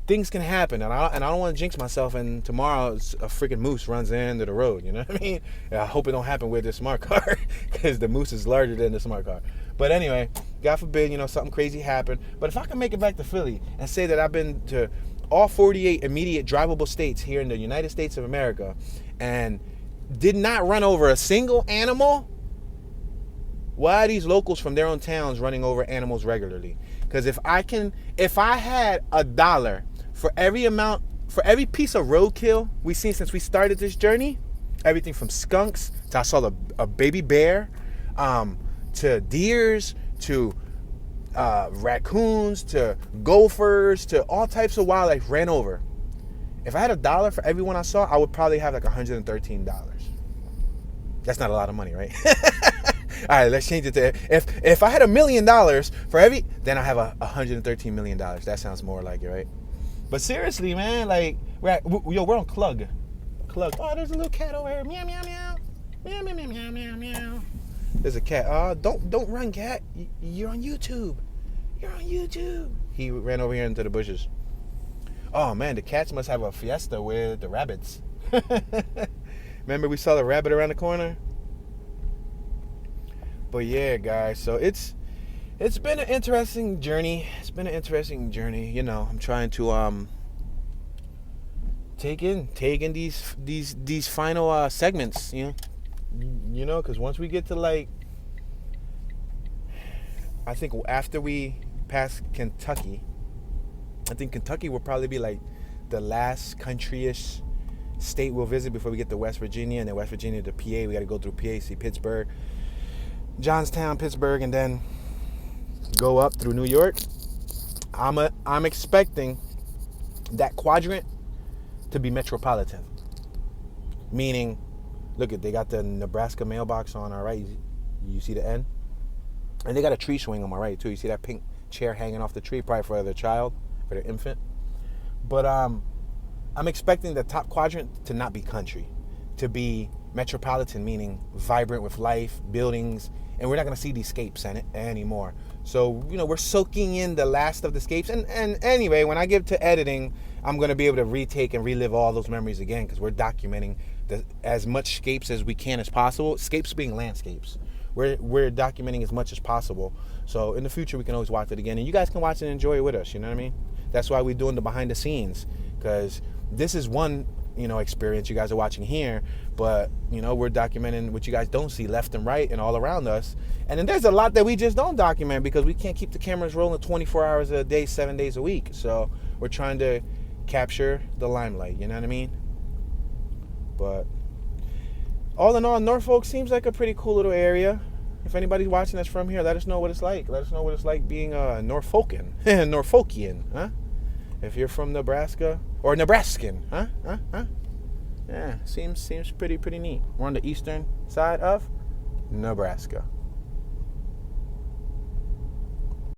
things can happen, and I don't want to jinx myself, and tomorrow a freaking moose runs into the road, you know what I mean? And I hope it don't happen with this smart car because the moose is larger than the smart car. But anyway, God forbid, something crazy happened. But if I can make it back to Philly and say that I've been to all 48 immediate drivable states here in the United States of America and did not run over a single animal, why are these locals from their own towns running over animals regularly? Because if I had $1 for every piece of roadkill we've seen since we started this journey, everything from skunks to I saw a baby bear, to deers, to raccoons, to gophers, to all types of wildlife ran over. If I had $1 for everyone I saw, I would probably have like $113. That's not a lot of money, right? All right, let's change it to if I had $1 million for then I have $113 million. That sounds more like it, right? But seriously, man, like we're on Clug. Oh, there's a little cat over here. Meow meow meow. Meow meow meow meow meow meow. There's a cat. Don't run, cat. You're on YouTube. He ran over here into the bushes. Oh man, the cats must have a fiesta with the rabbits. Remember we saw the rabbit around the corner? But yeah, guys, so it's been an interesting journey. I'm trying to take in these final segments, because once we get to like, I think after we pass Kentucky, I think Kentucky will probably be like the last country-ish state we'll visit before we get to West Virginia, and then West Virginia to PA. We got to go through PA, see Pittsburgh, Johnstown, Pittsburgh, and then go up through New York. I'm expecting that quadrant to be metropolitan, meaning, look they got the Nebraska mailbox on our right. You see the N, and they got a tree swing on my right too. You see that pink chair hanging off the tree, probably for their child, for their infant. But I'm expecting the top quadrant to not be country, to be metropolitan, meaning vibrant with life, buildings, and we're not going to see these scapes anymore. So, we're soaking in the last of the scapes. And anyway, when I get to editing, I'm going to be able to retake and relive all those memories again, because we're documenting as much scapes as we can as possible. Scapes being landscapes. We're documenting as much as possible. So in the future, we can always watch it again. And you guys can watch and enjoy it with us, you know what I mean? That's why we're doing the behind the scenes, because this is one experience you guys are watching here, but we're documenting what you guys don't see left and right and all around us. And then there's a lot that we just don't document because we can't keep the cameras rolling 24 hours a day, 7 days a week. So we're trying to capture the limelight, you know what I mean? But all in all, Norfolk seems like a pretty cool little area. If anybody's watching that's from here, let us know what it's like. Let us know what it's like being a Norfolkian, huh? If you're from Nebraska or Nebraskan, huh? Yeah, seems pretty neat. We're on the eastern side of Nebraska.